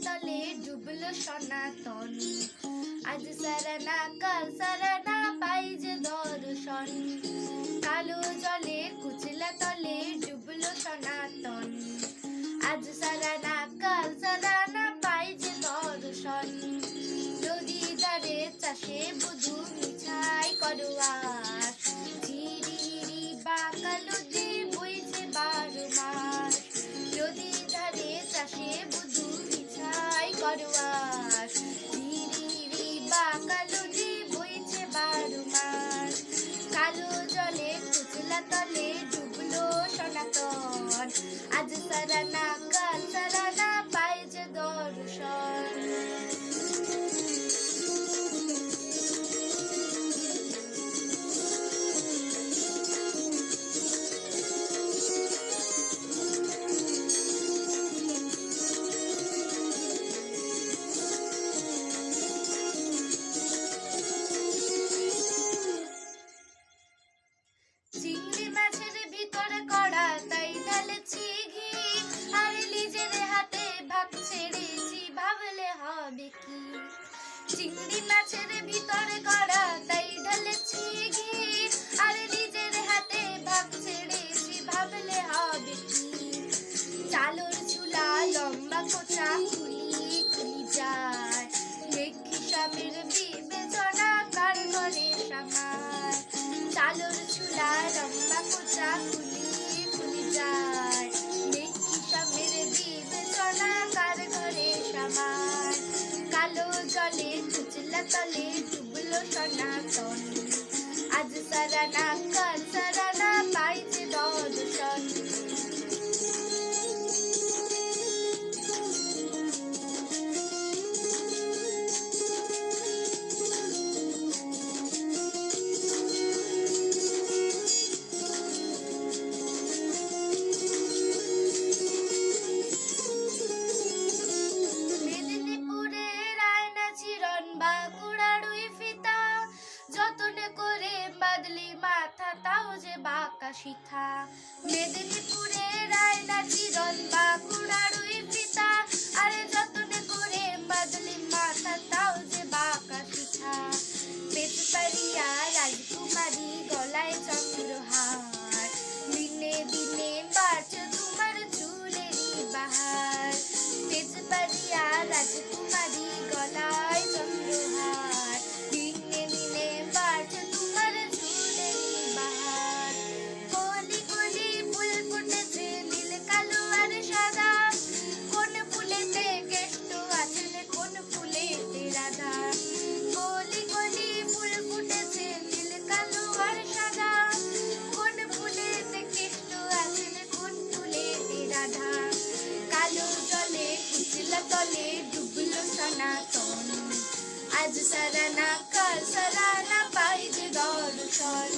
তলে ডুবলো সনাতন। আজ সারানা কাল সারানা পাই যে দর্শন, কালো জলে কুচলা তলে ডুবলো সনাতন। আজ সারানা কাল সারানা পাই যে দর্শন, নদী ধারে চাষে বুধু মিছাই করোয়ার, ঝিরি বাঁকা নদী বইছে 12 মাস। নদী ধারে চাষে বুধু মিছাই করোয়ার, ঝিরি বাঁকা নদী বইছে 12 মাস। কালো জলে কুচলা তলে ডুবলো সনাতন, আজ সারানা কাল সারানা পাই যে দর্শন। চিংড়ি মাছের ভিতরে কড়া তাই ঢালেছি ঘি, আর নিজের হাতে ভাগ ছেড়েছি ভাবলে হবে কি। চিংড়ি মাছের ভিতরে কড়া তাই ঢালেছি ঘি, আর নিজের হাতে ভাগ ছেড়েছি ভাবলে হবে কি। চালর চুলা লম্বা কোচা খুলি খুলি যায়, দেখি স্বামীর বিবেচনা কার ঘরে সামায়। চালর চুলা লম্বা কোচা খুলি খুলি যায়, দেখি স্বামীর বিবেচনা কার ঘরে সামায়। কালো জলে কুচলা তলে ডুবলো সনাতন, আজ সারানা কাল সারানা পাই যে দর্শন। বাঁকুড়ারুই ফিতা যতনে করে বাদলি মাথা তাও যে বাঁকা শিখা। মেদিনীপুরের আয়না চিরন বাঁকুড়ারুই ফিতা, আরে যতনে করে বাদলি মাথা তাও যে বাঁকা শিখা। পেটপাড়িয়া রাজকুমারী গলায় চন্দ্রহার, দিনে দিনে বাড়ছে তোমার চুলেরই বাহার। পেটপাড়িয়া রাজকুমারী গলায় চন্দ্রহার, দিনে দিনে বাড়ছে তোমার চুলেরই বাহার। কলি কলি ফুল ফুটেছে নীল কালো আর সাদা, কোন ফুলেতে কেষ্ট আছে কোন ফুলেতে রাধা। কলি কলি ফুল ফুটেছে নীল কালো আর সাদা, কোন ফুলেতে কেষ্ট আছে কোন ফুলেতে রাধা। কালো জলে কুচলা তলে ডুবলো সনাতন, আজ সারানা কাল সারানা পাই যে দর্শন।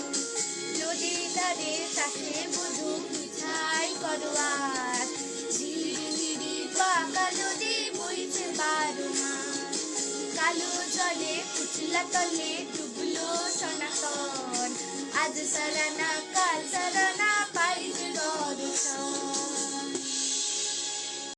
নদী ধারে চাষে বুধু মিছাই করোয়ার, ঝিরি বাঁকা নদী বইছে 12 মাস। কালো জলে কুচলা তলে ডুবলো সনাতন, আজ সারানা কাল